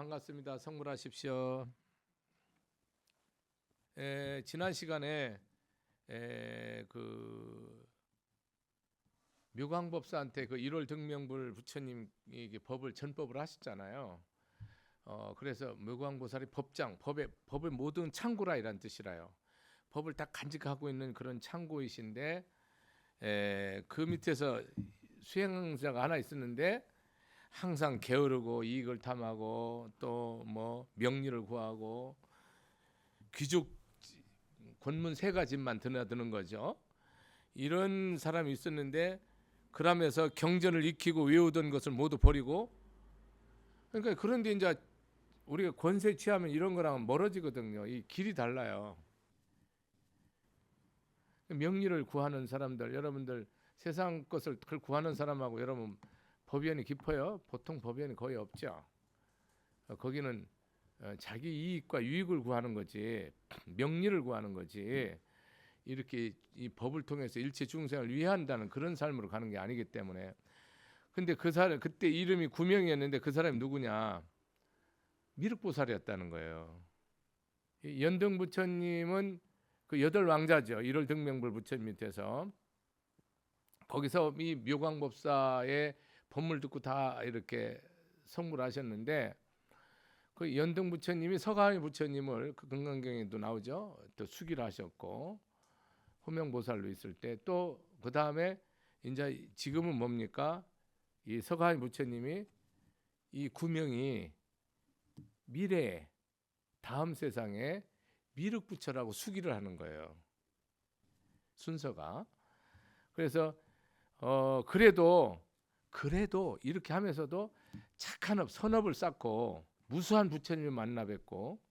반갑습니다. 성불하십시오. 지난 시간에 그 묘광법사한테 그 1월 등명불 부처님이 법을 전법을 하셨잖아요. 그래서 묘광보살이 법장, 법의 모든 창구라 이란 뜻이라요. 법을 다 간직하고 있는 그런 창구이신데 그 밑에서 수행자가 하나 있었는데 항상 게으르고 이익을 탐하고 또 뭐 명리를 구하고 귀족 권문 세 가지만 드나드는 거죠. 이런 사람이 있었는데 그러면서 경전을 익히고 외우던 것을 모두 버리고, 그러니까 그런데 이제 우리가 권세 취하면 이런 거랑 멀어지거든요. 이 길이 달라요. 명리를 구하는 사람들, 여러분들 세상 것을 구하는 사람하고 여러분 법연이 깊어요? 보통 법연이 거의 없죠. 거기는 자기 이익과 유익을 구하는 거지 명리를 구하는 거지 이렇게 이 법을 통해서 일체 중생을 위한다는 그런 삶으로 가는 게 아니기 때문에. 근데 그 사람 그때 이름이 구명이었는데 그 사람이 누구냐? 미륵보살이었다는 거예요. 연등 부처님은 그 8왕자죠. 1월 등명불 부처님 밑에서 거기서 이 묘광법사의 법물 듣고 다 이렇게 성불하셨는데, 그 연등 부처님이 서가모니 부처님을 그 금강경에도 나오죠. 또 수기를 하셨고 호명보살로 있을 때, 또 그 다음에 이제 지금은 뭡니까? 이 서가모니 부처님이 이 구명이 미래에 다음 세상에 미륵부처라고 수기를 하는 거예요. 순서가. 그래서 그래도 이렇게 하면서도 착한 업, 선업을 쌓고 무수한 부처님을 만나 뵙고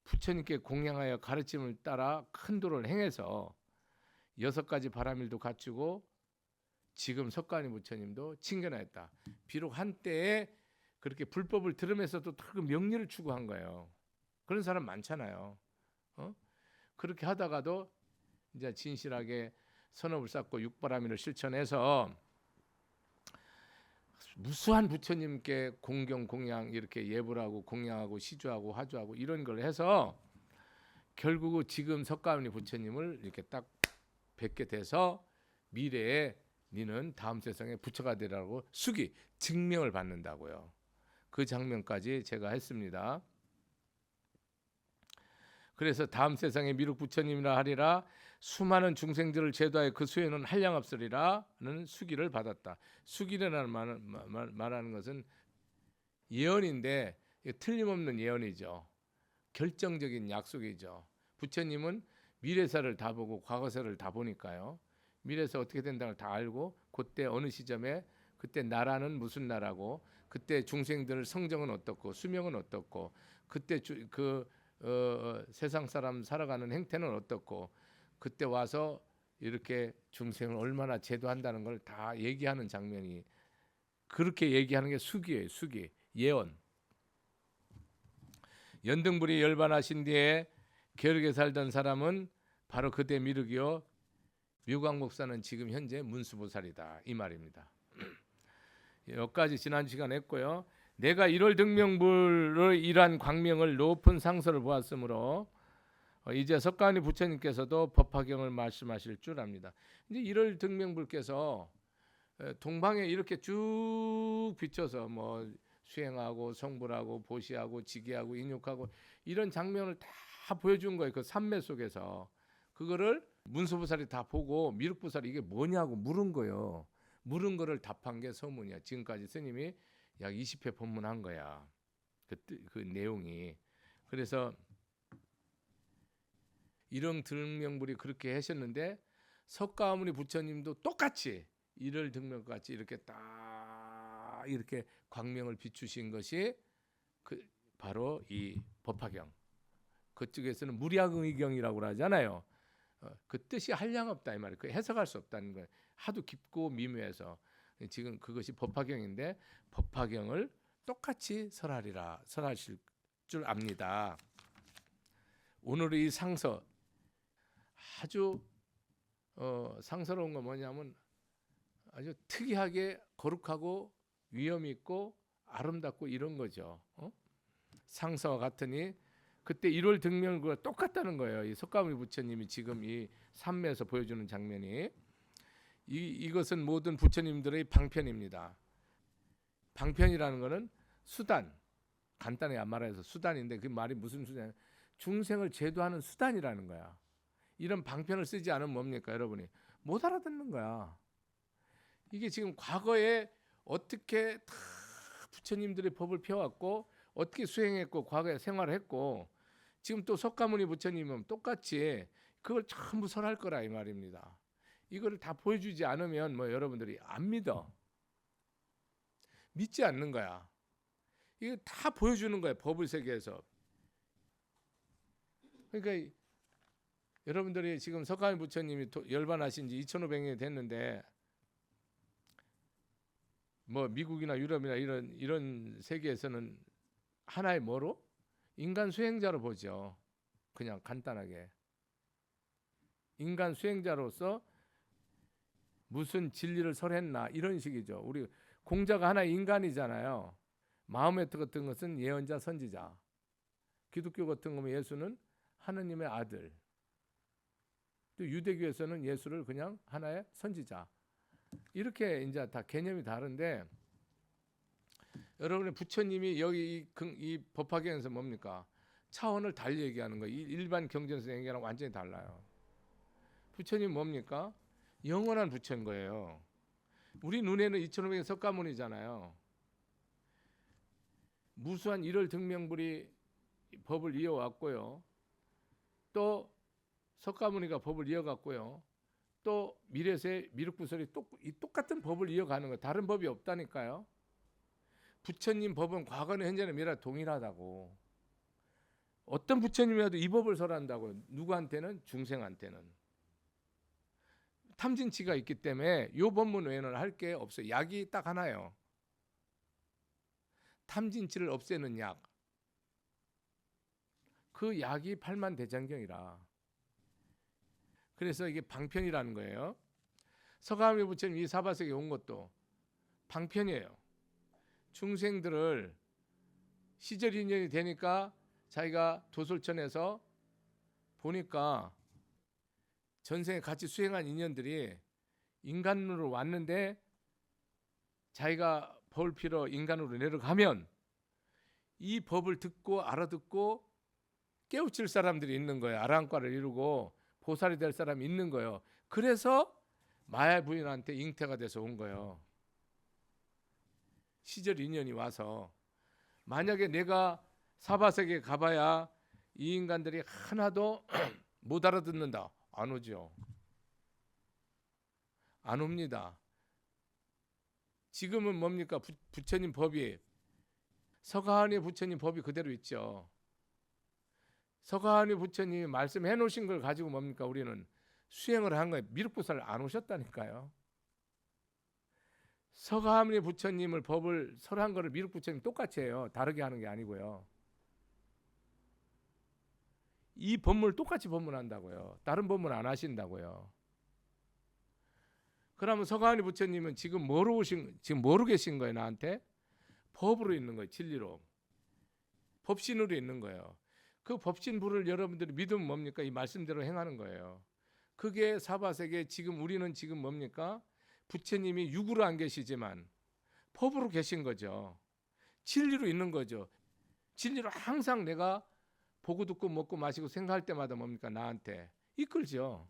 부처님께 공양하여 가르침을 따라 큰 도를 행해서 6가지 바라밀도 갖추고 지금 석가모니 부처님도 칭견하였다. 비록 한때에 그렇게 불법을 들으면서도 그 명리를 추구한 거예요. 그런 사람 많잖아요. 그렇게 하다가도 이제 진실하게 선업을 쌓고 육바라밀을 실천해서 무수한 부처님께 공경 공양 이렇게 예불 하고 공양하고 시주하고 화주하고 이런 걸 해서 결국 지금 석가모니 부처님을 이렇게 딱 뵙게 돼서 미래에 니는 다음 세상에 부처가 되라고 수기 증명을 받는다고요. 그 장면까지 제가 했습니다. 그래서 다음 세상에 미륵 부처님이라 하리라, 수많은 중생들을 제도하여 그 수에는 한량없으리라는 수기를 받았다. 수기라는 말하는 것은 예언인데 틀림없는 예언이죠. 결정적인 약속이죠. 부처님은 미래사를 다 보고 과거사를 다 보니까요. 미래에서 어떻게 된다는 걸 다 알고 그때 어느 시점에 그때 나라는 무슨 나라고 그때 중생들 성정은 어떻고 수명은 어떻고 그때 세상 사람 살아가는 행태는 어떻고 그때 와서 이렇게 중생을 얼마나 제도한다는 걸 다 얘기하는 장면이, 그렇게 얘기하는 게 수기예요. 수기, 예언. 연등불이 열반하신 뒤에 게으르게 살던 사람은 바로 그때 미륵이요, 묘광목사는 지금 현재 문수보살이다 이 말입니다. 여기까지 지난 시간 했고요. 내가 1월 등명불의 이러한 광명을 높은 상서를 보았으므로 이제 석가모니 부처님께서도 법화경을 말씀하실 줄 압니다. 이제 1월 등명불께서 동방에 이렇게 쭉 비춰서 뭐 수행하고 성불하고 보시하고 지기하고 인욕하고 이런 장면을 다 보여준 거예요. 그 삼매 속에서 그거를 문수보살이 다 보고 미륵보살이 이게 뭐냐고 물은 거예요. 물은 거를 답한 게 서문이야. 지금까지 스님이 약 20회 법문한 거야. 그 내용이. 그래서 이런 등명불이 그렇게 하셨는데 석가모니 부처님도 똑같이 이를 등명같이 이렇게 딱 이렇게 광명을 비추신 것이 바로 이 법화경. 그쪽에서는 무량의경이라고 하잖아요. 그 뜻이 한량없다 이 말이에요. 그 해석할 수 없다는 거예요. 하도 깊고 미묘해서 지금 그것이 법화경인데 법화경을 똑같이 설하실 줄 압니다. 오늘 이 상서 아주 상서로운 건 뭐냐면 아주 특이하게 거룩하고 위엄 있고 아름답고 이런 거죠. 상서와 같으니 그때 1월 등명과 똑같다는 거예요. 이 석가모니 부처님이 지금 이 삼매에서 보여주는 장면이 이것은 모든 부처님들의 방편입니다. 방편이라는 것은 수단, 간단하게 말해서 수단인데 그 말이 무슨 수단이야? 중생을 제도하는 수단이라는 거야. 이런 방편을 쓰지 않으면 뭡니까 여러분이? 못 알아듣는 거야. 이게 지금 과거에 어떻게 다 부처님들의 법을 펴왔고 어떻게 수행했고 과거에 생활을 했고 지금 또 석가모니 부처님은 똑같이 그걸 전부 설할 거라 이 말입니다. 이거를 다 보여주지 않으면 뭐 여러분들이 안 믿어. 믿지 않는 거야. 이거 다 보여주는 거야 법의 세계에서. 그러니까 여러분들이 지금 석가모니 부처님이 열반하신 지 2500년이 됐는데 뭐 미국이나 유럽이나 이런 세계에서는 하나의 뭐로? 인간 수행자로 보죠. 그냥 간단하게. 인간 수행자로서 무슨 진리를 설했나 이런 식이죠. 우리 공자가 하나의 인간이잖아요. 마호메트 같은 것은 예언자 선지자. 기독교 같은 거면 예수는 하느님의 아들. 또 유대교에서는 예수를 그냥 하나의 선지자. 이렇게 이제 다 개념이 다른데 여러분의 부처님이 여기 이 법화경에서 뭡니까? 차원을 달리 얘기하는 거예요. 일반 경전에서 얘기하는 완전히 달라요. 부처님 뭡니까? 영원한 부처인 거예요. 우리 눈에는 2500년 석가모니잖아요. 무수한 일월 등명불이 법을 이어왔고요. 또 석가모니가 법을 이어갔고요. 또 미래세 미륵부설이 똑같은 법을 이어가는 거예요. 다른 법이 없다니까요. 부처님 법은 과거는 현재는 미래 동일하다고. 어떤 부처님이라도 이 법을 설한다고. 누구한테는? 중생한테는. 탐진치가 있기 때문에 이 법문 외에는 할 게 없어요. 약이 딱 하나예요. 탐진치를 없애는 약. 그 약이 팔만대장경이라. 그래서 이게 방편이라는 거예요. 석가모니 부처님 이 사바세계에 온 것도 방편이에요. 중생들을 시절 인연이 되니까 자기가 도솔천에서 보니까 전생에 같이 수행한 인연들이 인간으로 왔는데 자기가 법을 피러 인간으로 내려가면 이 법을 듣고 알아듣고 깨우칠 사람들이 있는 거예요. 아라한과를 이루고 보살이 될 사람이 있는 거예요. 그래서 마야 부인한테 잉태가 돼서 온 거예요. 시절 인연이 와서. 만약에 내가 사바세계에 가봐야 이 인간들이 하나도 못 알아듣는다. 안 오죠. 안 옵니다. 지금은 뭡니까? 부처님 법이 석가모니 부처님 법이 그대로 있죠. 석가모니 부처님이 말씀해 놓으신 걸 가지고 뭡니까? 우리는 수행을 한 거예요. 미륵보살 안 오셨다니까요. 석가모니 부처님을 법을 설한 거를 미륵 부처님 똑같이 해요. 다르게 하는 게 아니고요. 이 법문을 똑같이 법문한다고요. 다른 법문 안 하신다고요. 그러면 석가모니 부처님은 지금 뭐로 계신 거예요? 나한테 법으로 있는 거예요. 진리로. 법신으로 있는 거예요. 그 법신부를 여러분들이 믿으면 뭡니까? 이 말씀대로 행하는 거예요. 그게 사바세계. 지금 우리는 지금 뭡니까? 부처님이 육으로 안 계시지만 법으로 계신 거죠. 진리로 있는 거죠. 진리로 항상 내가 보고 듣고 먹고 마시고 생각할 때마다 뭡니까? 나한테 이끌죠.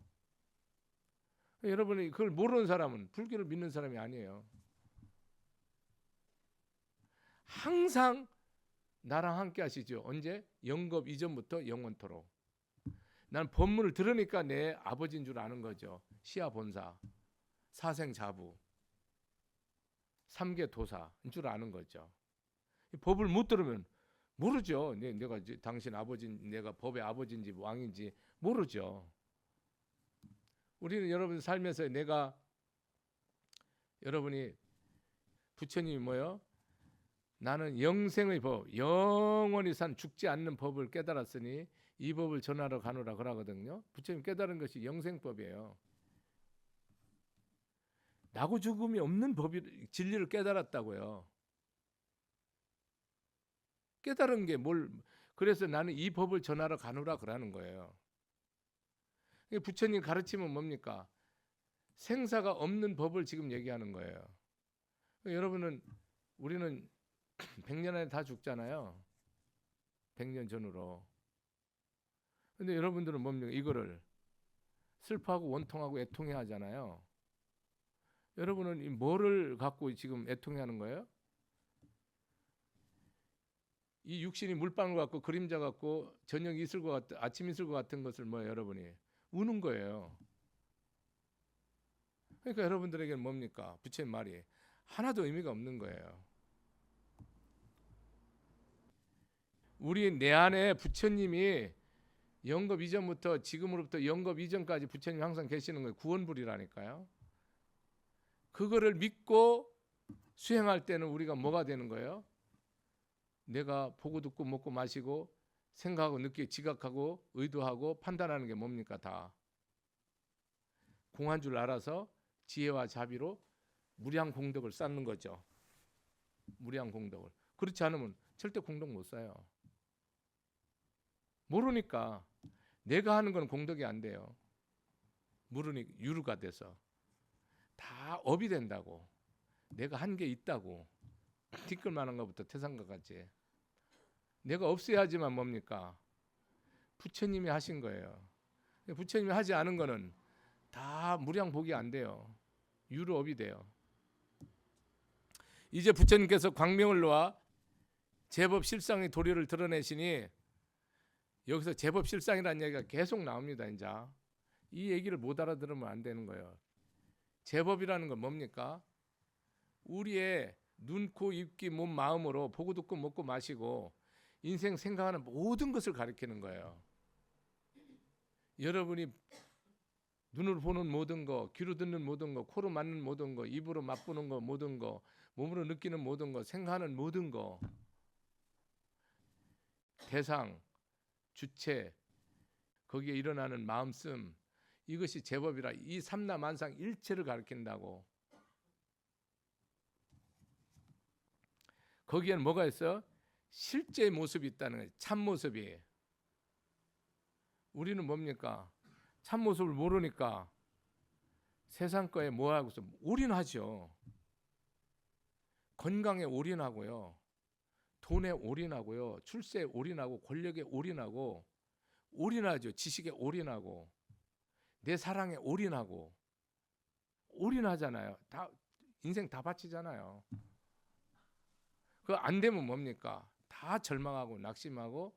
여러분이 그걸 모르는 사람은 불교를 믿는 사람이 아니에요. 항상 나랑 함께 하시죠. 언제? 영겁 이전부터 영원토록. 난 법문을 들으니까 내 아버지인 줄 아는 거죠. 시아본사, 사생자부, 삼계도사인 줄 아는 거죠. 법을 못 들으면 모르죠. 내가 당신 아버지인, 내가 법의 아버지인지 왕인지 모르죠. 우리는 여러분 살면서 내가 여러분이 부처님이 뭐요? 나는 영생의 법, 영원히 산 죽지 않는 법을 깨달았으니 이 법을 전하러 가노라 그러거든요. 부처님 깨달은 것이 영생법이에요. 나고 죽음이 없는 법이 진리를 깨달았다고요. 깨달은 게 뭘? 그래서 나는 이 법을 전하러 가노라 그러는 거예요. 부처님 가르침은 뭡니까? 생사가 없는 법을 지금 얘기하는 거예요. 여러분은 우리는 100년 안에 다 죽잖아요. 100년 전으로. 근데 여러분들은 뭡니까? 이거를 슬퍼하고 원통하고 애통해 하잖아요. 여러분은 이 뭐를 갖고 지금 애통해 하는 거예요? 이 육신이 물방울 같고 그림자 같고 저녁 이슬과 같은 아침 이슬과 같은 것을 뭐 여러분이 우는 거예요. 그러니까 여러분들에게는 뭡니까? 부처님 말이 하나도 의미가 없는 거예요. 우리 내 안에 부처님이 영겁 이전부터 지금으로부터 영겁 이전까지 부처님 항상 계시는 거예요. 구원불이라니까요. 그거를 믿고 수행할 때는 우리가 뭐가 되는 거예요? 내가 보고 듣고 먹고 마시고 생각하고 느끼고 지각하고 의도하고 판단하는 게 뭡니까? 다 공한 줄 알아서 지혜와 자비로 무량 공덕을 쌓는 거죠. 무량 공덕을. 그렇지 않으면 절대 공덕 못 쌓아요. 모르니까 내가 하는 건 공덕이 안 돼요. 모르니까 유루가 돼서 다 업이 된다고. 내가 한 게 있다고. 티끌만한 것부터 태산과까지. 내가 없어야지만 뭡니까? 부처님이 하신 거예요. 부처님이 하지 않은 거는 다 무량복이 안 돼요. 유루업이 돼요. 이제 부처님께서 광명을 놓아 제법 실상의 도리를 드러내시니 여기서 제법 실상이라는 얘기가 계속 나옵니다. 이제 이 얘기를 못 알아들으면 안 되는 거예요. 제법이라는 건 뭡니까? 우리의 눈, 코, 입, 귀, 몸, 마음으로 보고 듣고 먹고 마시고 인생 생각하는 모든 것을 가리키는 거예요. 여러분이 눈으로 보는 모든 거, 귀로 듣는 모든 거, 코로 맡는 모든 거, 입으로 맛보는 거 모든 거, 몸으로 느끼는 모든 거, 생각하는 모든 거, 대상, 주체, 거기에 일어나는 마음씀, 이것이 제법이라. 이 삼라만상 일체를 가리킨다고. 거기에는 뭐가 있어? 실제 모습이 있다는 거예요. 참모습이. 우리는 뭡니까? 참모습을 모르니까 세상 거에 뭐하고서 올인하죠. 건강에 올인하고요. 돈에 올인하고요. 출세에 올인하고 권력에 올인하고 올인하죠. 지식에 올인하고 내 사랑에 올인하고 올인하잖아요. 다 인생 다 바치잖아요. 그거 안 되면 뭡니까? 다 절망하고 낙심하고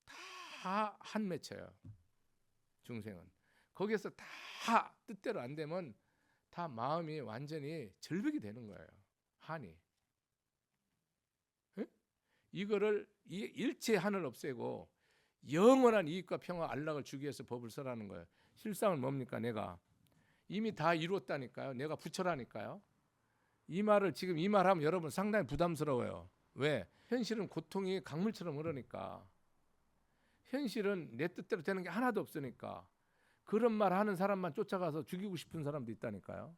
다 한맺혀요. 중생은. 거기에서 다 뜻대로 안 되면 다 마음이 완전히 절벽이 되는 거예요. 한이. 에? 이거를 이 일체 한을 없애고 영원한 이익과 평화 안락을 주기 위해서 법을 써라는 거예요. 실상은 뭡니까? 내가 이미 다 이루었다니까요. 내가 부처라니까요. 이 말을 지금 이 말하면 여러분 상당히 부담스러워요. 왜? 현실은 고통이 강물처럼 흐르니까. 현실은 내 뜻대로 되는 게 하나도 없으니까. 그런 말 하는 사람만 쫓아가서 죽이고 싶은 사람도 있다니까요.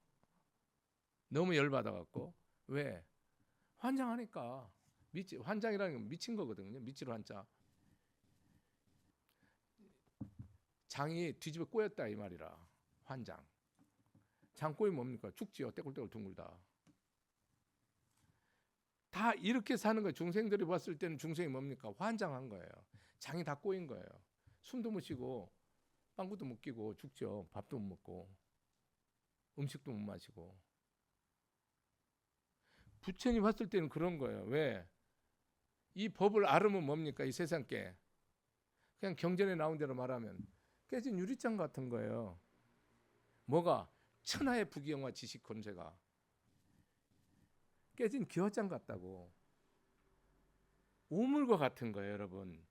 너무 열받아갖고. 왜? 환장하니까. 환장이라는 건 미친 거거든요. 미치로 환장. 장이 뒤집어 꼬였다 이 말이라. 환장. 장 꼬이면 뭡니까? 죽지요. 떼굴떼굴 둥글다. 다 이렇게 사는 거예요. 중생들이 봤을 때는 중생이 뭡니까? 환장한 거예요. 장이 다 꼬인 거예요. 숨도 못 쉬고 빵구도 못 끼고 죽죠. 밥도 못 먹고 음식도 못 마시고. 부처님 봤을 때는 그런 거예요. 왜? 이 법을 알으면 뭡니까? 이 세상께 그냥 경전에 나온 대로 말하면 깨진 유리잔 같은 거예요. 뭐가? 천하의 부귀영화 지식 권세가 깨진 기와잔 같다고. 오물과 같은 거예요, 여러분.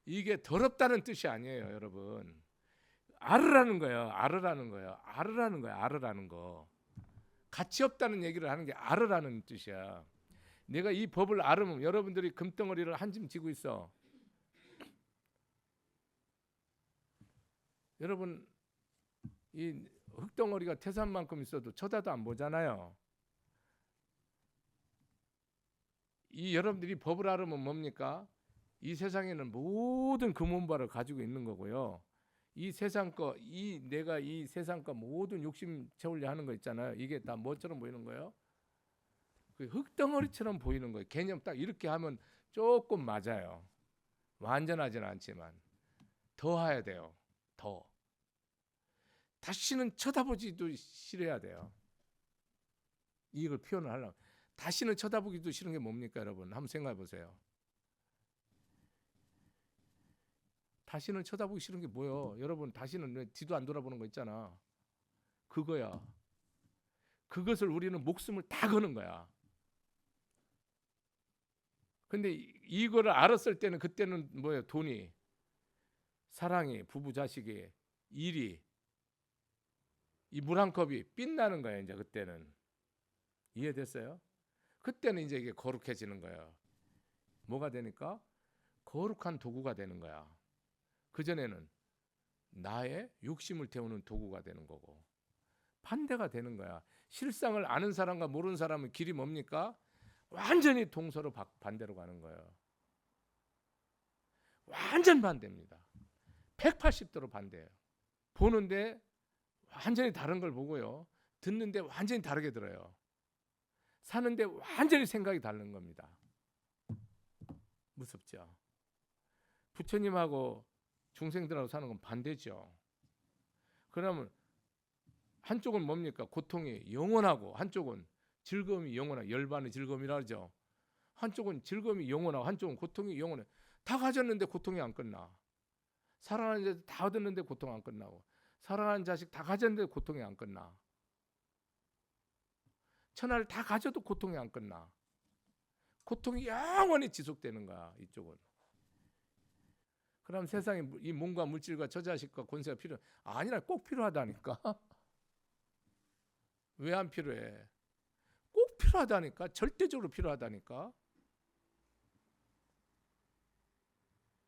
이게 더럽다는 뜻이 아니에요, 여러분. 알으라는 거예요. 알으라는 거예요. 알으라는 거예요. 알으라는 거. 가치 없다는 얘기를 하는 게 알으라는 뜻이야. 내가 이 법을 알으면 여러분들이 금덩어리를 한 짐 지고 있어. 여러분 이 흙덩어리가 태산만큼 있어도 쳐다도 안 보잖아요. 이 여러분들이 법을 알으면 뭡니까? 이 세상에는 모든 금원발을 가지고 있는 거고요. 이 세상 거, 내가 이 세상 거 모든 욕심 채우려 하는 거 있잖아요. 이게 다 뭐처럼 보이는 거예요? 그 흙덩어리처럼 보이는 거예요. 개념 딱 이렇게 하면 조금 맞아요. 완전하지는 않지만 더 해야 돼요. 더. 다시는 쳐다보지도 싫어야 돼요. 이걸 표현을 하려면 다시는 쳐다보기도 싫은 게 뭡니까, 여러분? 한번 생각해 보세요. 다시는 쳐다보기 싫은 게 뭐예요? 여러분, 다시는 왜 뒤도 안 돌아보는 거 있잖아. 그거야. 그것을 우리는 목숨을 다 거는 거야. 근데 이거를 알았을 때는 그때는 뭐예요? 돈이, 사랑이, 부부, 자식이, 일이, 이 물 한 컵이 빛나는 거예요. 이제 그때는. 이해됐어요? 그때는 이제 이게 거룩해지는 거예요. 뭐가 되니까? 거룩한 도구가 되는 거야. 그전에는 나의 욕심을 태우는 도구가 되는 거고 반대가 되는 거야. 실상을 아는 사람과 모르는 사람은 길이 뭡니까? 완전히 동서로 반대로 가는 거예요. 완전 반대입니다. 180도로 반대예요. 보는데 완전히 다른 걸 보고요. 듣는데 완전히 다르게 들어요. 사는데 완전히 생각이 다른 겁니다. 무섭죠? 부처님하고 중생들하고 사는 건 반대죠. 그러면 한쪽은 뭡니까? 고통이 영원하고 한쪽은 즐거움이 영원하고 열반의 즐거움이라 하죠. 한쪽은 즐거움이 영원하고 한쪽은 고통이 영원해. 다 가졌는데 고통이 안 끝나. 사랑하는 자들 다 얻었는데 고통 안 끝나고 사랑하는 자식 다 가졌는데 고통이 안 끝나. 천하를 다 가져도 고통이 안 끝나. 고통이 영원히 지속되는 거야. 이쪽은. 그럼 세상에 이 몸과 물질과 저 자식과 권세가 아니라 꼭 필요하다니까. 왜 안 필요해? 꼭 필요하다니까. 절대적으로 필요하다니까.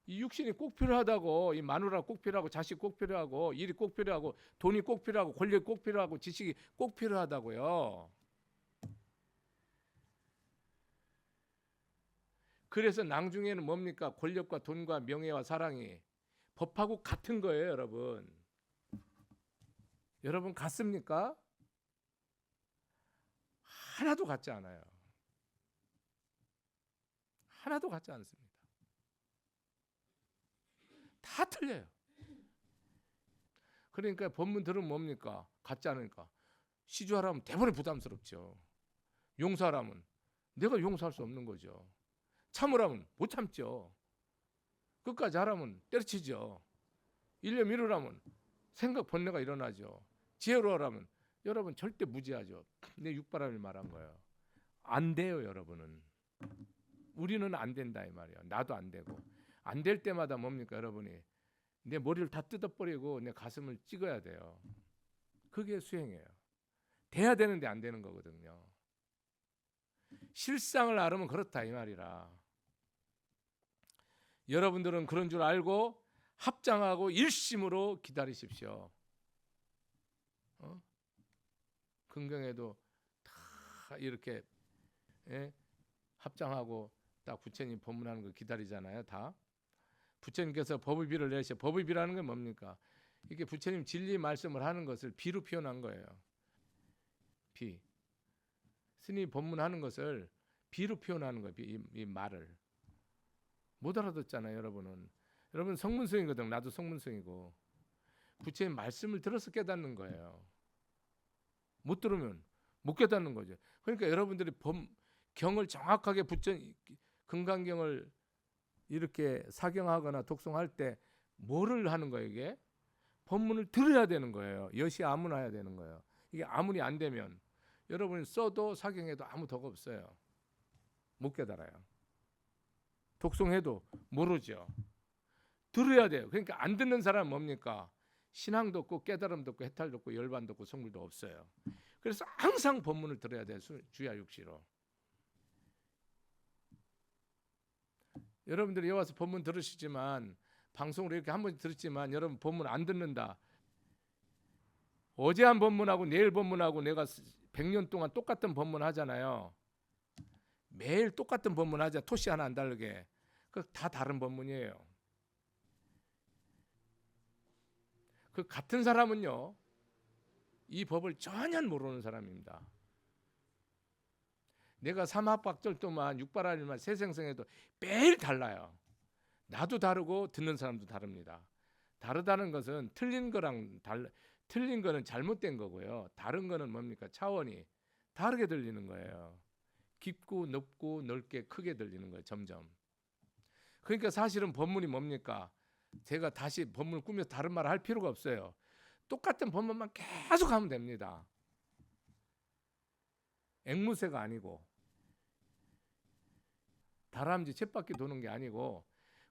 이 육신이 꼭 필요하다고, 이 마누라 꼭 필요하고, 자식 꼭 필요하고, 일이 꼭 필요하고, 돈이 꼭 필요하고, 권력이 꼭 필요하고, 지식이 꼭 필요하다고요. 그래서 낭중에는 뭡니까? 권력과 돈과 명예와 사랑이 법하고 같은 거예요, 여러분. 여러분 같습니까? 하나도 같지 않아요. 하나도 같지 않습니다. 다 틀려요. 그러니까 법문 들으면 뭡니까? 같지 않으니까. 시주하라면 대번에 부담스럽죠. 용서하라면 내가 용서할 수 없는 거죠. 참으라면 못 참죠. 끝까지 하라면 때려치죠. 일념 이루라면 생각 번뇌가 일어나죠. 지혜로 하라면 여러분 절대 무지하죠. 내 육바람을 말한 거예요. 안 돼요, 여러분은. 우리는 안 된다 이 말이야. 나도 안 되고. 안 될 때마다 뭡니까, 여러분이? 내 머리를 다 뜯어버리고 내 가슴을 찍어야 돼요. 그게 수행이에요. 돼야 되는데 안 되는 거거든요. 실상을 알으면 그렇다 이 말이라. 여러분들은 그런 줄 알고 합장하고 일심으로 기다리십시오. 긍경에도 다 이렇게 합장하고 딱 부처님 법문하는 거 기다리잖아요. 다 부처님께서 법의 비를 내셔. 법의 비라는 건 뭡니까? 이게 부처님 진리 말씀을 하는 것을 비로 표현한 거예요. 비. 스님 법문하는 것을 비로 표현하는 거예요. 이 말을 못 알아듣잖아요. 여러분은. 여러분 성문성이거든. 나도 성문성이고. 부처님 말씀을 들어서 깨닫는 거예요. 못 들으면 못 깨닫는 거죠. 그러니까 여러분들이 경을 정확하게 금강경을 이렇게 사경하거나 독송할 때 뭐를 하는 거예요? 이게 법문을 들어야 되는 거예요. 여시 아무나 해야 되는 거예요. 이게 아무리 안 되면 여러분이 써도 사경해도 아무 덕 없어요. 못 깨달아요. 독송해도 모르죠. 들어야 돼요. 그러니까 안 듣는 사람은 뭡니까? 신앙도 없고 깨달음도 없고 해탈도 없고 열반도 없고 성불도 없어요. 그래서 항상 법문을 들어야 돼요. 주야 육시로. 여러분들이 여기 와서 법문 들으시지만 방송으로 이렇게 한 번 들었지만 여러분 법문 안 듣는다. 어제 한 법문하고 내일 법문하고 내가 100년 동안 똑같은 법문 하잖아요. 매일 똑같은 법문 하자. 토시 하나 안 다르게. 그 다 다른 법문이에요. 그 같은 사람은요, 이 법을 전혀 모르는 사람입니다. 내가 삼합박절도만 육바라밀만 세생생해도 매일 달라요. 나도 다르고 듣는 사람도 다릅니다. 다르다는 것은 틀린 거는 잘못된 거고요. 다른 거는 뭡니까? 차원이 다르게 들리는 거예요. 깊고 높고 넓게 크게 들리는 거예요. 점점. 그러니까 사실은 법문이 뭡니까? 제가 다시 법문을 꾸며서 다른 말을 할 필요가 없어요. 똑같은 법문만 계속 하면 됩니다. 앵무새가 아니고 다람쥐 쳇바퀴 도는 게 아니고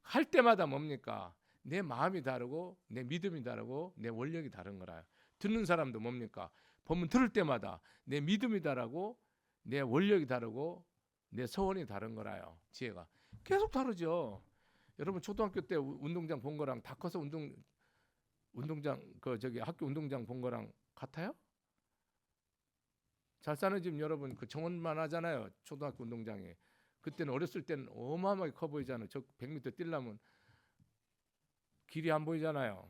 할 때마다 뭡니까? 내 마음이 다르고 내 믿음이 다르고 내 원력이 다른 거라요. 듣는 사람도 뭡니까? 법문 들을 때마다 내 믿음이 다르고 내 원력이 다르고 내 서원이 다른 거라요. 지혜가 계속 다르죠. 여러분 초등학교 때 운동장 본 거랑 다 커서 운동장 학교 운동장 본 거랑 같아요? 잘 사는 집 여러분 그 정원만 하잖아요. 초등학교 운동장에. 그때는 어렸을 때는 어마어마하게 커 보이잖아요. 저 100m 뛰려면 길이 안 보이잖아요.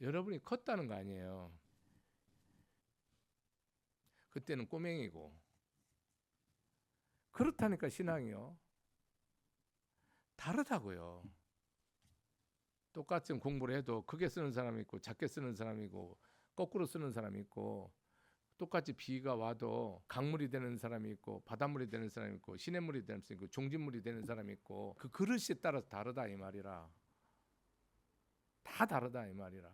여러분이 컸다는 거 아니에요. 그때는 꼬맹이고. 그렇다니까 신앙이요. 다르다고요. 똑같은 공부를 해도 크게 쓰는 사람이 있고 작게 쓰는 사람이고 거꾸로 쓰는 사람이 있고 똑같이 비가 와도 강물이 되는 사람이 있고 바닷물이 되는 사람이 있고 시냇물이 되는 사람이 있고 종진물이 되는 사람이 있고 그 그릇에 따라서 다르다 이 말이라. 다 다르다 이 말이라.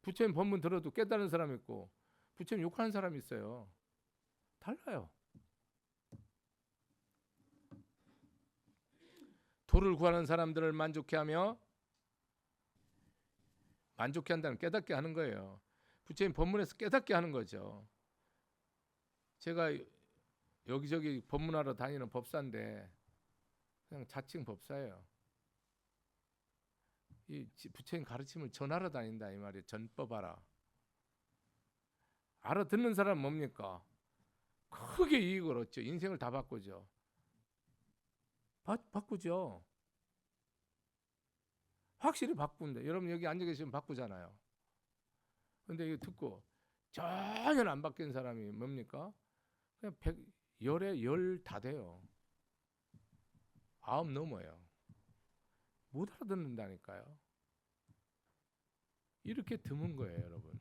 부처님 법문 들어도 깨달은 사람이 있고 부처님 욕하는 사람이 있어요. 달라요. 도를 구하는 사람들을 만족해 하며 만족해 한다는 깨닫게 하는 거예요. 부처님 법문에서 깨닫게 하는 거죠. 제가 여기저기 법문하러 다니는 법사인데 그냥 자칭 법사예요. 이 부처님 가르침을 전하러 다닌다 이 말이에요. 전법하라. 알아듣는 사람은 뭡니까? 크게 이익을 얻죠. 인생을 다 바꾸죠. 바꾸죠. 확실히 바꾼다. 여러분 여기 앉아 계시면 바꾸잖아요. 근데 이거 듣고 전혀 안 바뀐 사람이 뭡니까? 그냥 10에 10 다 돼요. 9 넘어요. 못 알아듣는다니까요. 이렇게 드문 거예요, 여러분.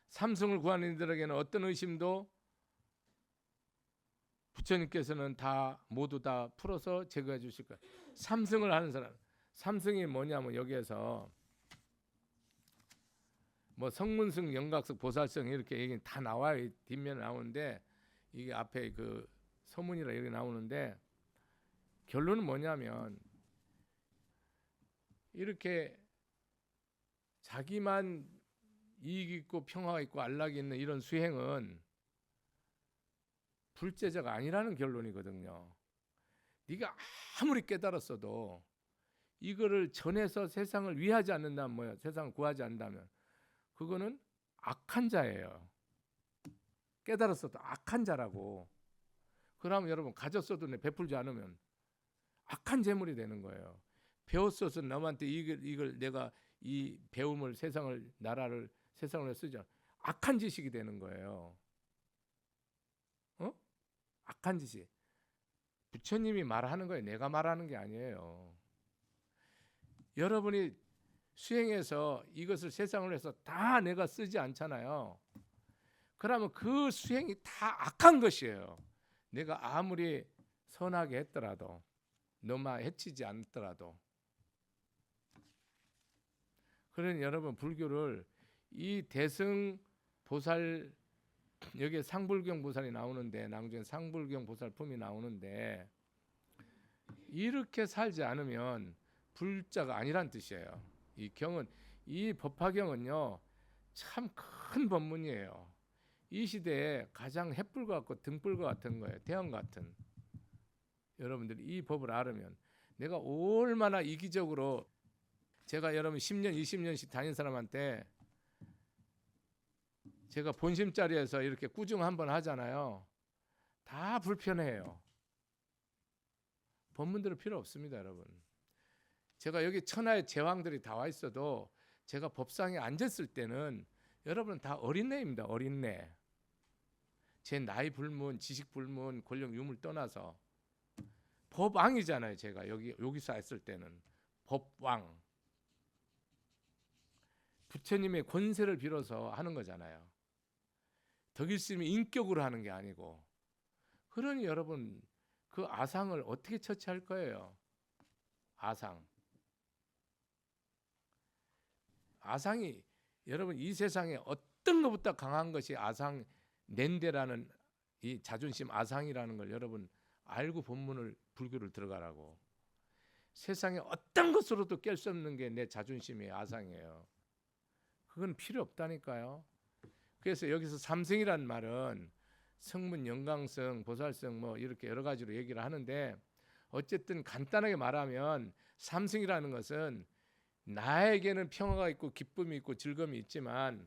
삼승을 구하는 이들에게는 어떤 의심도 부처님께서는 모두 다 풀어서 제거해 주실 거예요. 삼승을 하는 사람. 삼승이 뭐냐면 여기에서 뭐 성문승, 영각승, 보살승 이렇게 얘기 다 나와요. 뒷면에 나오는데 이게 앞에 그 서문이라 이렇게 나오는데 결론은 뭐냐면 이렇게 자기만 이익 있고 평화가 있고 안락이 있는 이런 수행은 불제자가 아니라는 결론이거든요. 네가 아무리 깨달았어도 이거를 전해서 세상을 위하지 않는다면 뭐야? 세상을 구하지 않는다면 그거는 악한 자예요. 깨달았어도 악한 자라고. 그러면 여러분 가졌어도 베풀지 않으면 악한 재물이 되는 거예요. 배웠어서 남한테 이걸 내가 이 배움을 나라를 세상을 쓰자. 악한 지식이 되는 거예요. 악한 지식. 부처님이 말하는 거예요. 내가 말하는 게 아니에요. 여러분이 수행해서 이것을 세상을 해서 다 내가 쓰지 않잖아요. 그러면 그 수행이 다 악한 것이에요. 내가 아무리 선하게 했더라도 너만 해치지 않더라도. 그러니 여러분 불교를 이 대승 보살 여기에 상불경 보살이 나오는데 낭중에 상불경 보살품이 나오는데 이렇게 살지 않으면 불자가 아니란 뜻이에요. 이 경은 이 법화경은요 참 큰 법문이에요. 이 시대에 가장 햇불과 같고 등불과 같은 거예요. 태양 같은. 여러분들이 이 법을 알으면 내가 얼마나 이기적으로 제가 여러분 10년 20년씩 다닌 사람한테 제가 본심자리에서 이렇게 꾸중 한번 하잖아요. 다 불편해요. 법문들은 필요 없습니다, 여러분. 제가 여기 천하의 제왕들이 다 와 있어도 제가 법상에 앉았을 때는 여러분 다 어린애입니다. 어린애. 제 나이 불문, 지식 불문, 권력 유물 떠나서 법왕이잖아요. 제가 여기서 했을 때는 법왕. 부처님의 권세를 빌어서 하는 거잖아요. 덕일스님이 인격으로 하는 게 아니고. 그러니 여러분 그 아상을 어떻게 처치할 거예요? 아상. 아상이 여러분 이 세상에 어떤 것보다 강한 것이 아상 낸대라는 이 자존심 아상이라는 걸 여러분 알고 본문을 불교를 들어가라고. 세상에 어떤 것으로도 깰 수 없는 게 내 자존심의 아상이에요. 그건 필요 없다니까요. 그래서 여기서 삼성이란 말은 성문, 영광성, 보살성 뭐 이렇게 여러 가지로 얘기를 하는데 어쨌든 간단하게 말하면 삼성이라는 것은 나에게는 평화가 있고 기쁨이 있고 즐거움이 있지만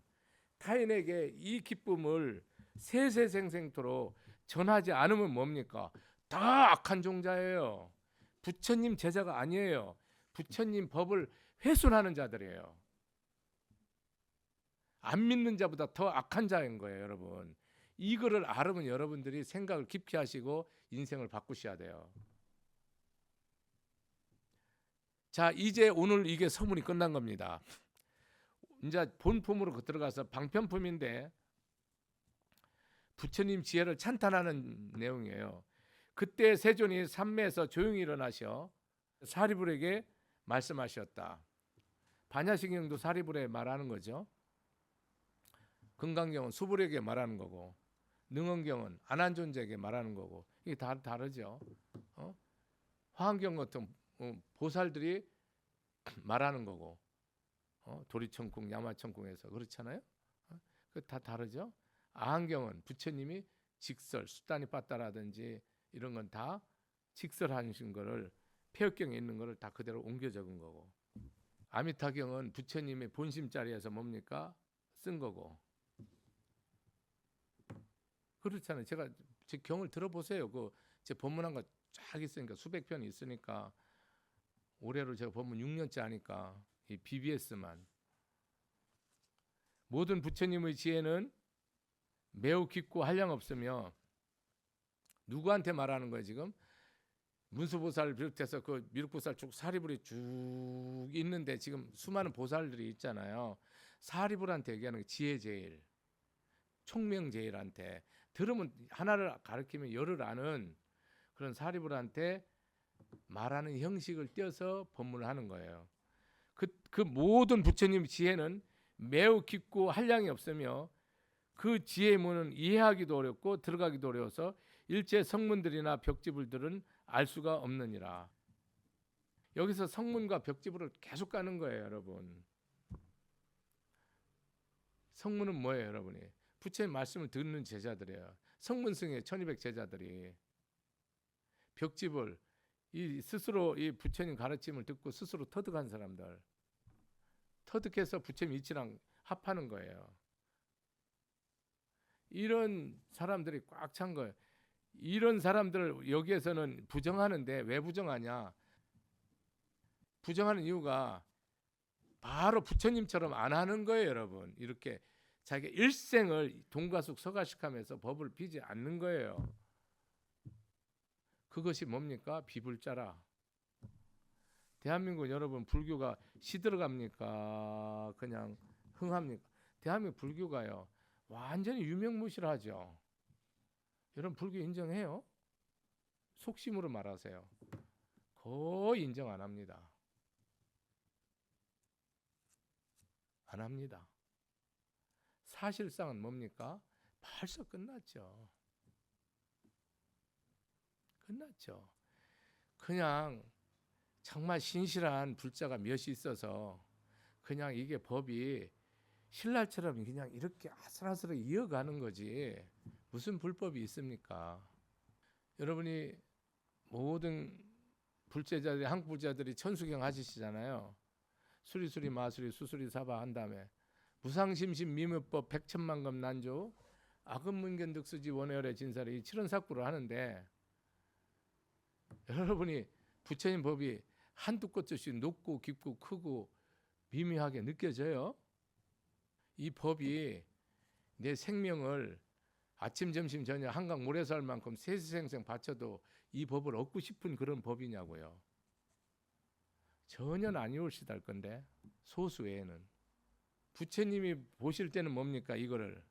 타인에게 이 기쁨을 세세생생토록 전하지 않으면 뭡니까? 다 악한 종자예요. 부처님 제자가 아니에요. 부처님 법을 훼손하는 자들이에요. 안 믿는 자보다 더 악한 자인 거예요, 여러분. 이거를 알으면 여러분들이 생각을 깊게 하시고 인생을 바꾸셔야 돼요. 자, 이제 오늘 이게 서문이 끝난 겁니다. 이제 본품으로 들어가서 방편품인데 부처님 지혜를 찬탄하는 내용이에요. 그때 세존이 삼매에서 조용히 일어나셔 사리불에게 말씀하셨다. 반야심경도 사리불에 말하는 거죠. 금강경은 수불에게 말하는 거고 능언경은 안한존재에게 말하는 거고 이게 다 다르죠. 화엄경 같은 보살들이 말하는 거고 도리천궁, 야마천궁에서 그렇잖아요. 그 다 다르죠. 아한경은 부처님이 직설, 수다니빠따라든지 이런 건 다 직설하신 거를 폐역경에 있는 거를 다 그대로 옮겨 적은 거고 아미타경은 부처님의 본심 자리에서 뭡니까? 쓴 거고 그렇잖아요. 제가 제 경을 들어보세요. 그 제 법문한 거 쫙 있으니까 수백 편이 있으니까 올해로 제가 법문 6년째 하니까 이 BBS만 모든 부처님의 지혜는 매우 깊고 한량없으며 누구한테 말하는 거예요 지금? 문수보살을 비롯해서 그 미륵보살 쭉 사리불이 쭉 있는데 지금 수많은 보살들이 있잖아요. 사리불한테 얘기하는 게 지혜제일, 총명제일한테 들으면 하나를 가르치면 열을 아는 그런 사리불한테 말하는 형식을 띄어서 법문을 하는 거예요. 그 모든 부처님 지혜는 매우 깊고 한량이 없으며 그 지혜의 문은 이해하기도 어렵고 들어가기도 어려워서 일체 성문들이나 벽지불들은 알 수가 없느니라. 여기서 성문과 벽지불을 계속 가는 거예요, 여러분. 성문은 뭐예요, 여러분이? 부처님 말씀을 듣는 제자들이에요. 성문승의 1200 제자들이. 벽지불 이 스스로 이 부처님 가르침을 듣고 스스로 터득한 사람들. 터득해서 부처님 이치랑 합하는 거예요. 이런 사람들이 꽉 찬 거예요. 이런 사람들을 여기에서는 부정하는데 왜 부정하냐? 부정하는 이유가 바로 부처님처럼 안 하는 거예요, 여러분. 이렇게 자기 일생을 동가숙 서가식하면서 법을 피지 않는 거예요. 그것이 뭡니까? 비불자라. 대한민국 여러분 불교가 시들어갑니까? 그냥 흥합니까? 대한민국 불교가요. 완전히 유명무실하죠. 여러분 불교 인정해요? 속심으로 말하세요. 거의 인정 안 합니다. 안 합니다. 사실상은 뭡니까? 벌써 끝났죠. 끝났죠. 그냥 정말 신실한 불자가 몇이 있어서 그냥 이게 법이 신랄처럼 그냥 이렇게 아슬아슬하게 이어가는 거지 무슨 불법이 있습니까? 여러분이 모든 불제자들이 한국 불자들이 천수경 하시잖아요. 수리수리 마수리 수수리 사바 한 다음에 무상심심 미묘법 백천만금 난조 악은문견 득수지 원해열의 진사를 이 칠원삭부를 하는데 여러분이 부처님 법이 한두 것없이 높고 깊고 크고 미미하게 느껴져요. 이 법이 내 생명을 아침 점심 저녁 한강 모래살 만큼 세세생생 바쳐도 이 법을 얻고 싶은 그런 법이냐고요. 전혀 아니올시다 할 건데, 소수 외에는. 부처님이 보실 때는 뭡니까? 이거를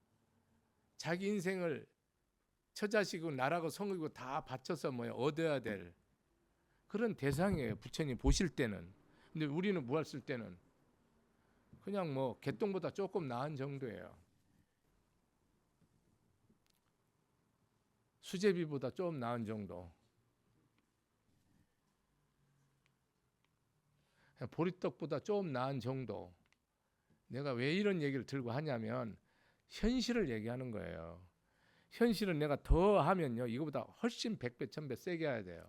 자기 인생을 처자식이고 나라고 성이고 다 바쳐서 얻어야 될 그런 대상이에요. 부처님 보실 때는. 근데 우리는 무할 쓸 때는 그냥 개똥보다 조금 나은 정도예요. 수제비보다 좀 나은 정도. 보리떡보다 좀 나은 정도. 내가 왜 이런 얘기를 들고 하냐면 현실을 얘기하는 거예요. 현실은 내가 더 하면요, 이거보다 훨씬 100배, 1000배 세게 해야 돼요.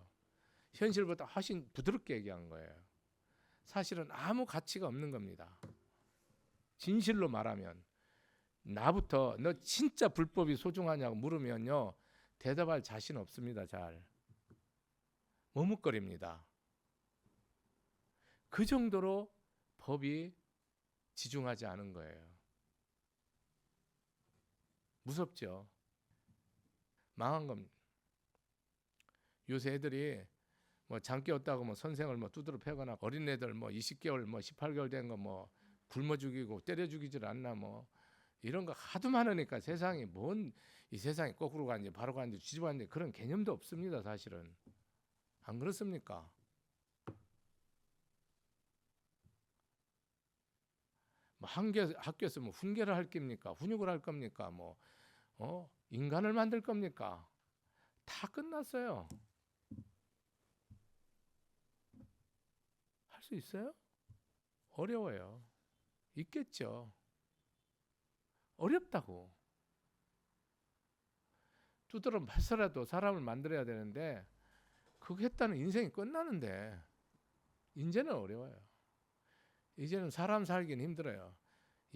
현실보다 훨씬 부드럽게 얘기한 거예요. 사실은 아무 가치가 없는 겁니다. 진실로 말하면. 나부터 너 진짜 불법이 소중하냐고 물으면요, 대답할 자신 없습니다. 잘 머뭇거립니다. 그 정도로 법이 지중하지 않은 거예요. 무섭죠. 망한 겁니다. 요새 애들이 장기 없다고 선생을 두드러 패거나, 어린애들 20개월 18개월 된 거 굶어 죽이고 때려 죽이질 않나 이런 거 하도 많으니까 세상이 이 세상이 거꾸로 가는지 바로 가는지 뒤집어 가는지 그런 개념도 없습니다. 사실은. 안 그렇습니까? 학교에서 훈계를 할 겁니까? 훈육을 할 겁니까? 인간을 만들 겁니까? 다 끝났어요. 할 수 있어요? 어려워요. 있겠죠. 어렵다고. 두드러 맞서라도 사람을 만들어야 되는데 그거 했다는 인생이 끝나는데 이제는 어려워요. 이제는 사람 살기는 힘들어요.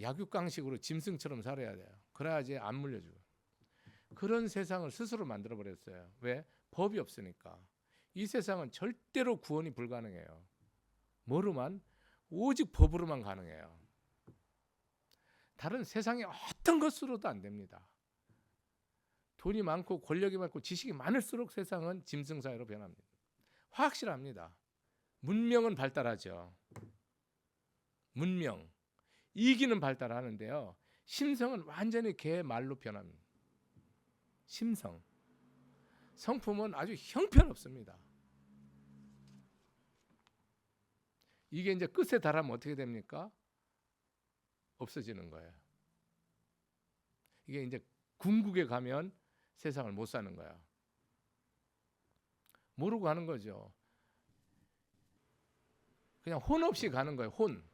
약육강식으로 짐승처럼 살아야 돼요. 그래야지 안 물려주고. 그런 세상을 스스로 만들어버렸어요. 왜? 법이 없으니까. 이 세상은 절대로 구원이 불가능해요. 뭐로만? 오직 법으로만 가능해요. 다른 세상의 어떤 것으로도 안 됩니다. 돈이 많고 권력이 많고 지식이 많을수록 세상은 짐승사회로 변합니다. 확실합니다. 문명은 발달하죠. 문명. 이기는 발달하는데요, 심성은 완전히 개 말로 변합니다. 심성. 성품은 아주 형편없습니다. 이게 이제 끝에 달하면 어떻게 됩니까? 없어지는 거예요. 이게 이제 궁극에 가면 세상을 못 사는 거야. 모르고 가는 거죠. 그냥 혼 없이 가는 거예요. 혼.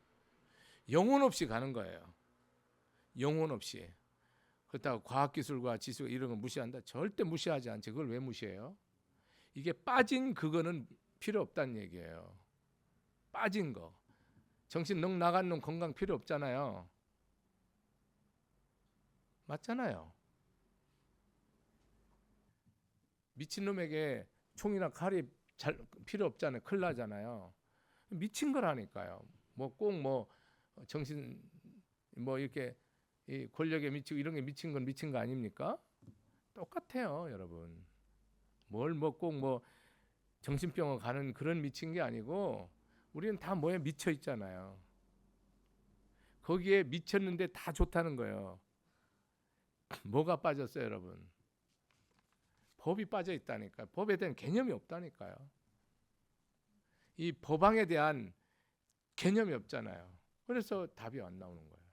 영혼 없이 가는 거예요. 영혼 없이. 그렇다고 과학기술과 지식 이런 거 무시한다? 절대 무시하지 않지. 그걸 왜 무시해요? 이게 빠진 그거는 필요 없다는 얘기예요. 빠진 거. 정신 넉 나간 놈 건강 필요 없잖아요. 맞잖아요. 미친놈에게 총이나 칼이 필요 없잖아요. 큰일 나잖아요. 미친 거라니까요. 꼭 정신 이렇게 이 권력에 미치고 이런 게 미친 건 미친 거 아닙니까? 똑같아요, 여러분. 꼭 정신병원 가는 그런 미친 게 아니고 우리는 다 뭐에 미쳐 있잖아요. 거기에 미쳤는데 다 좋다는 거예요. 뭐가 빠졌어요, 여러분? 법이 빠져 있다니까요. 법에 대한 개념이 없다니까요. 이 법왕에 대한 개념이 없잖아요. 그래서 답이 안 나오는 거예요.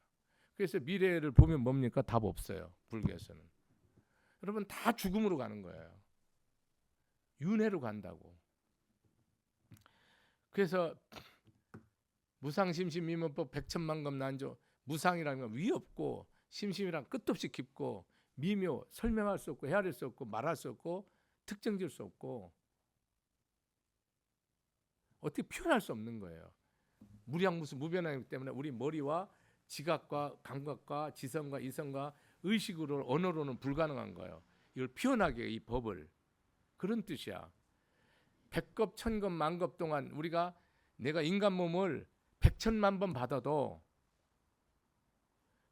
그래서 미래를 보면 뭡니까? 답 없어요. 불교에서는. 여러분 다 죽음으로 가는 거예요. 윤회로 간다고. 그래서 무상심심미문법 백천만금 난조. 무상이라는 건 위 없고 심심이란 끝없이 깊고 미묘, 설명할 수 없고 헤아릴 수 없고 말할 수 없고 특정 지을 수 없고 어떻게 표현할 수 없는 거예요. 무량무수 무변하기 때문에 우리 머리와 지각과 감각과 지성과 이성과 의식으로 언어로는 불가능한 거예요. 이걸 표현하기 위해 이 법을. 그런 뜻이야. 백겁, 천겁, 만겁 동안 우리가 내가 인간 몸을 백천만 번 받아도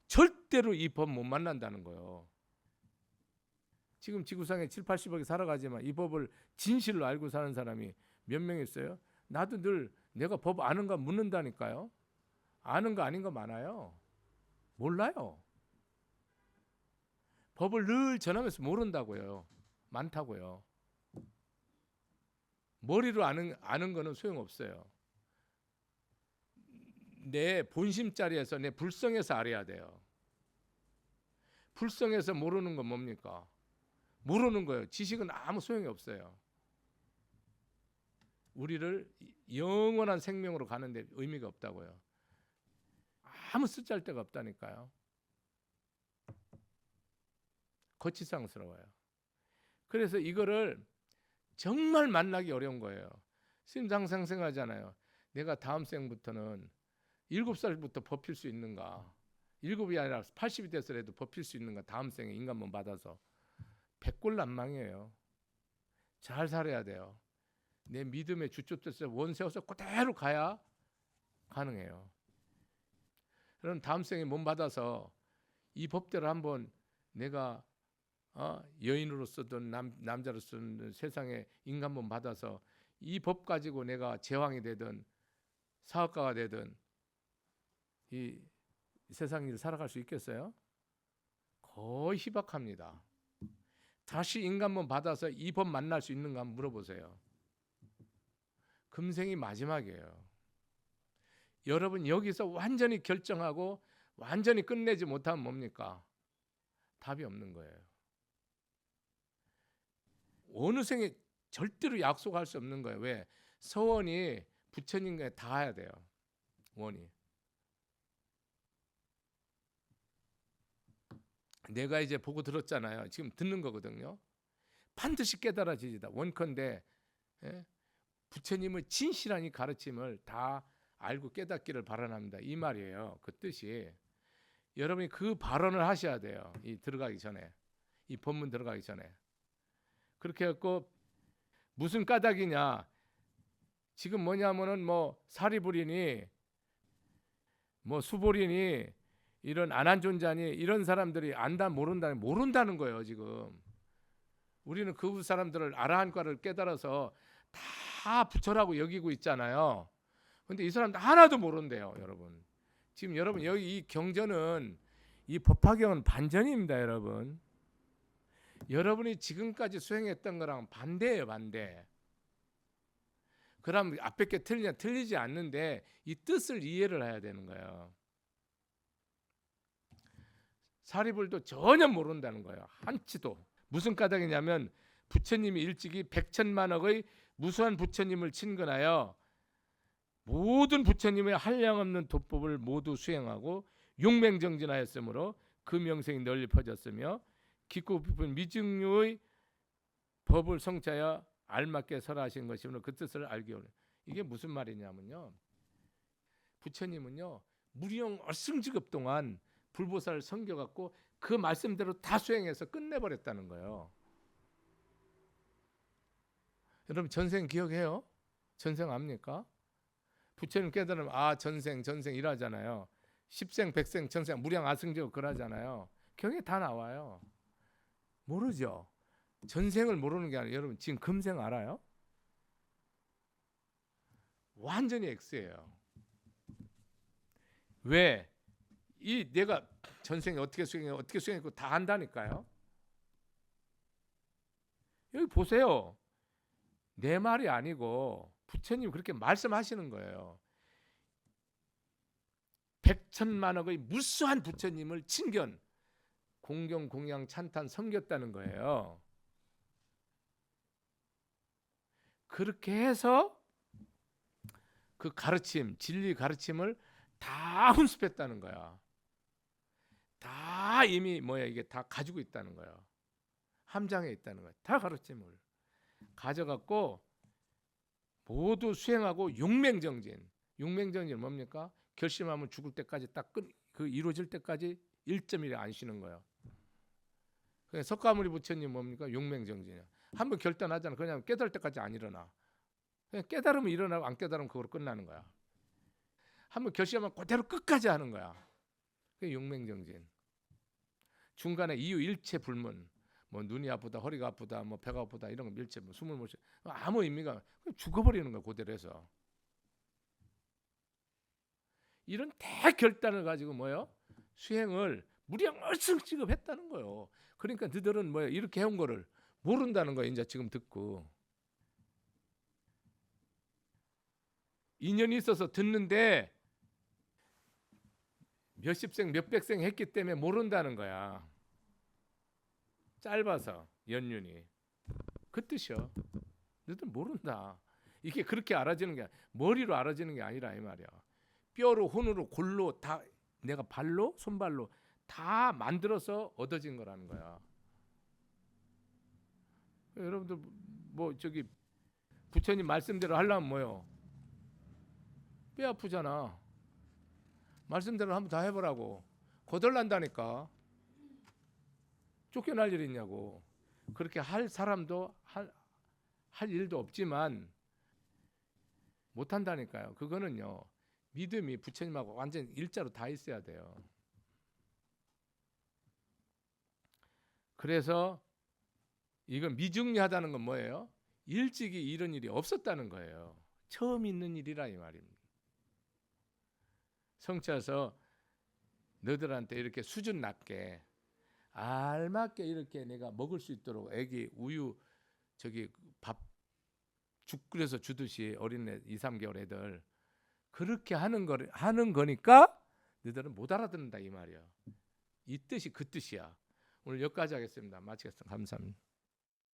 절대로 이 법 못 만난다는 거예요. 지금 지구상에 7, 80억이 살아가지만 이 법을 진실로 알고 사는 사람이 몇 명 있어요? 나도 늘 내가 법 아는가 묻는다니까요. 아는 거 아닌 거 많아요. 몰라요. 법을 늘 전하면서 모른다고요. 많다고요. 머리로 아는 거는 소용없어요. 내 본심 자리에서 내 불성에서 알아야 돼요. 불성에서 모르는 건 뭡니까? 모르는 거예요. 지식은 아무 소용이 없어요. 우리를 영원한 생명으로 가는데 의미가 없다고요. 아무 쓰잘데가 없다니까요. 거치상스러워요. 그래서 이거를 정말 만나기 어려운 거예요. 스님도 항상 생각하잖아요. 내가 다음 생부터는 7살부터 법필 수 있는가? 7이 아니라 80이 됐어도 법필 수 있는가? 다음 생에 인간몸 받아서. 백골난망이에요. 잘 살아야 돼요. 내 믿음의 주춧돌에서 원 세워서 그대로 가야 가능해요. 그럼 다음 생에 몸 받아서 이 법대로 한번 내가 여인으로서든 남자로서든 세상에 인간몸 받아서 이 법 가지고 내가 제왕이 되든 사업가가 되든 이 세상 일 살아갈 수 있겠어요? 거의 희박합니다. 다시 인간몸 받아서 이 법 만날 수 있는가 한번 물어보세요. 금생이 마지막이에요. 여러분 여기서 완전히 결정하고 완전히 끝내지 못하면 뭡니까? 답이 없는 거예요. 어느 생에 절대로 약속할 수 없는 거예요. 왜? 서원이 부처님께 닿아야 돼요. 원이. 내가 이제 보고 들었잖아요. 지금 듣는 거거든요. 반드시 깨달아지리다. 원컨대 부처님의 진실한 이 가르침을 다 알고 깨닫기를 바라랍니다. 이 말이에요. 그 뜻이. 여러분이 그 발언을 하셔야 돼요. 이 들어가기 전에. 이 본문 들어가기 전에. 그렇게 해갖고 무슨 까닭이냐. 지금 뭐냐면은 뭐 사리불이니 뭐 수보리니 이런 안한존자니 이런 사람들이 안다 모른다는 거예요. 지금 우리는 그 사람들을 아라한과를 깨달아서 다 부처라고 여기고 있잖아요. 근데 이 사람들 하나도 모른대요. 여러분 지금 여러분 여기 이 경전은 이 법화경은 반전입니다. 여러분 여러분이 지금까지 수행했던 거랑 반대예요. 반대. 그럼 앞에 게 틀리냐? 틀리지 않는데 이 뜻을 이해를 해야 되는 거예요. 사리불도 전혀 모른다는 거예요. 한치도. 무슨 까닭이냐면 부처님이 일찍이 백천만억의 무수한 부처님을 친근하여 모든 부처님의 한량없는 도법을 모두 수행하고 용맹정진하였으므로 그 명성이 널리 퍼졌으며 깊고 깊은 미증류의 법을 성취하여 알맞게 설하신 것이므로 그 뜻을 알기 어려워요. 이게 무슨 말이냐면요. 부처님은요. 무령 얼승지급 동안 불보살을 섬겨갖고 그 말씀대로 다 수행해서 끝내버렸다는 거예요. 여러분 전생 기억해요? 전생 압니까? 부처님 깨달으면 전생 이러잖아요. 십생 백생 천생 무량 아승지급 그러잖아요. 경에 다 나와요. 모르죠. 전생을 모르는 게 아니라 여러분 지금 금생 알아요? 완전히 X예요. 왜? 이 내가 전생에 어떻게 수행했고 다 안다니까요. 여기 보세요. 내 말이 아니고 부처님 그렇게 말씀하시는 거예요. 백천만억의 무수한 부처님을 친견 공경 공양 찬탄 섬겼다는 거예요. 그렇게 해서 그 가르침 진리 가르침을 다 훈습했다는 거야. 다 이미 이게 다 가지고 있다는 거예요. 함장에 있다는 거야. 다 가르침을 가져갖고 모두 수행하고 용맹정진. 용맹정진 뭡니까? 결심하면 죽을 때까지 딱 그 이루어질 때까지 1.1에 안 쉬는 거예요. 석가모니 부처님 뭡니까? 용맹정진이야. 한번 결단하잖아. 그냥 깨달을 때까지 안 일어나. 그냥 깨달으면 일어나고 안 깨달으면 그거로 끝나는 거야. 한번 결심하면 그대로 끝까지 하는 거야. 그게 용맹정진. 중간에 이유 일체 불문. 뭐 눈이 아프다, 허리가 아프다, 뭐 배가 아프다 이런 거 일체 뭐 숨을 못 쉬어. 아무 의미가 죽어버리는 거야 그대로 해서. 이런 대결단을 가지고 뭐요? 수행을 무량얼승 지급했다는 거예요. 그러니까 너희들은 뭐야 이렇게 해온 거를 모른다는 거야. 이제 지금 듣고 인연이 있어서 듣는데 몇십 생 몇백 생 했기 때문에 모른다는 거야. 짧아서 연륜이 그 뜻이요. 너희들 모른다. 이게 그렇게 알아지는 게 머리로 알아지는 게 아니라 이 말이야. 뼈로 혼으로 골로 다 내가 발로 손발로 다 만들어서 얻어진 거라는 거야. 여러분들 뭐 저기 부처님 말씀대로 하려면 뭐요? 뼈 아프잖아. 말씀대로 한번 다 해보라고. 거덜난다니까. 쫓겨날 일이 있냐고. 그렇게 할 사람도 할 일도 없지만 못한다니까요. 그거는요. 믿음이 부처님하고 완전 일자로 다 있어야 돼요. 그래서 이건 미중리하다는 건 뭐예요? 일찍이 이런 일이 없었다는 거예요. 처음 있는 일이라 이 말입니다. 성취해서 너들한테 이렇게 수준 낮게 알맞게 이렇게 내가 먹을 수 있도록 애기 우유 저기 밥 죽 끓여서 주듯이 어린애 2, 3개월 애들 그렇게 하는 거니까 너희들은 못 알아듣는다 이 말이야. 이 뜻이 그 뜻이야. 오늘 여기까지 하겠습니다. 마치겠습니다. 감사합니다.